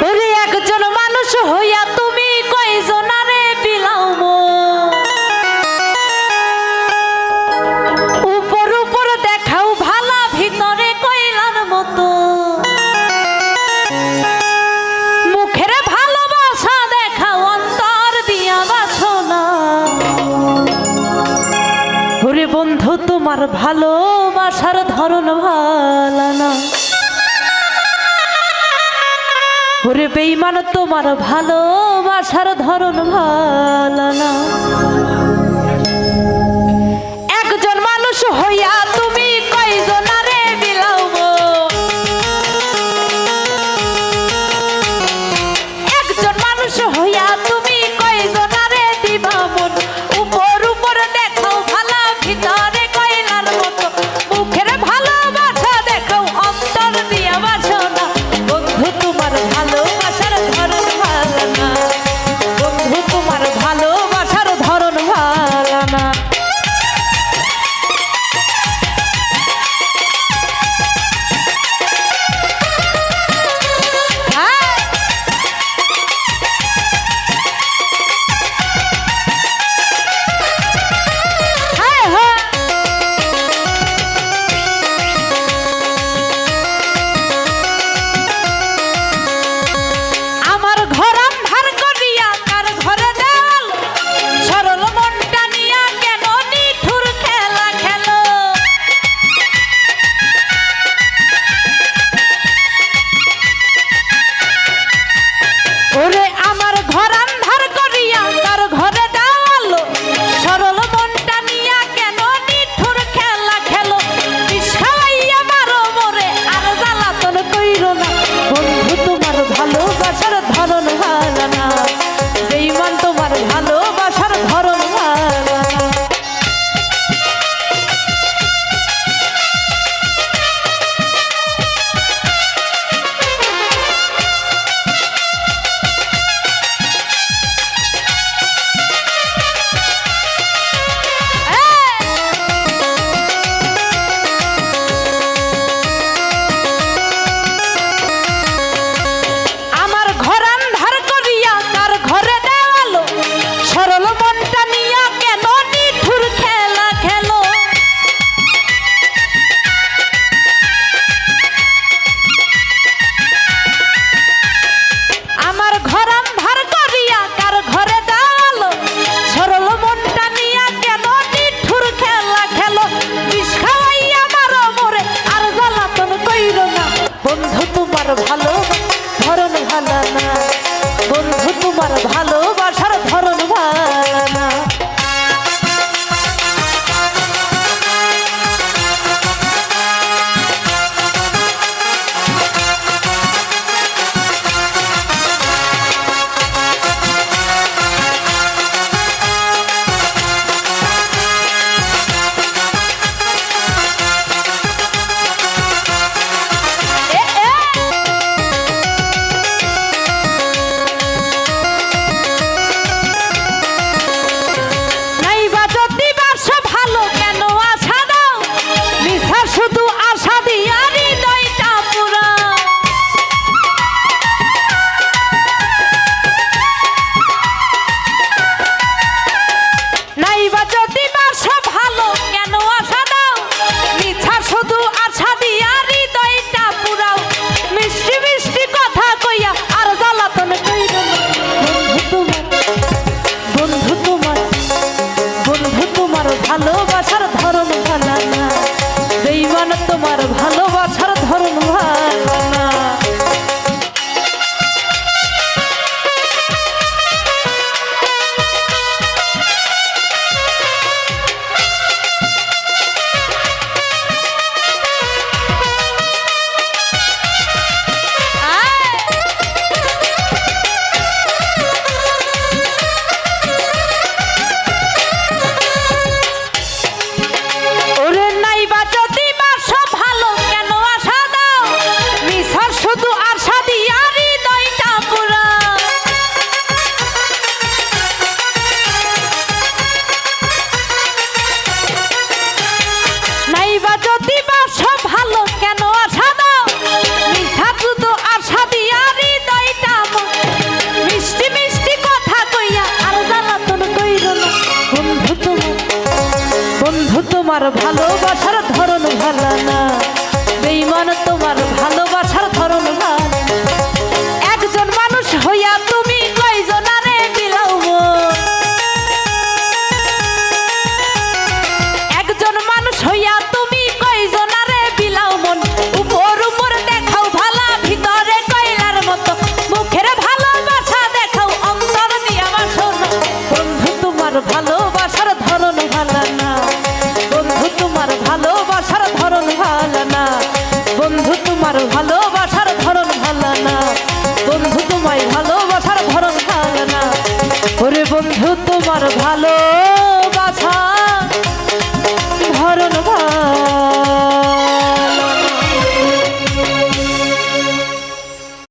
ওরে একজন মানুষ হইয়া তুমি কয়জনারে বিলাও উপর উপর দেখাও ভালা ভিতরে কইলার মতো মুখের ভালোবাসা দেখাও অন্তর দিয়া বাসো না। ওরে বন্ধু তোমার ভালোবাসার ধরন ভালো না। ওরে বেঈমান তোমার ভালোবাসার ধরন ভালো না। একজন মানুষ হইয়া তুমি কয়জনারে বিলাও একজন মানুষ হইয়া তুমি কয়জনারে দিবা মন উপর উপর দেখাও ভালা ভিতরে কয়লার মতো মুখের ভালোবাসা দেখাও অন্তর দিয়া বাসো না। বন্ধু তোমার ভালোবাসার ধরন ভালো না। বন্ধু তোমার ভালোবাসার ধরন ভালো না। তোমার ভালোবাসার ধরন ভালো না, বেঈমান তোমার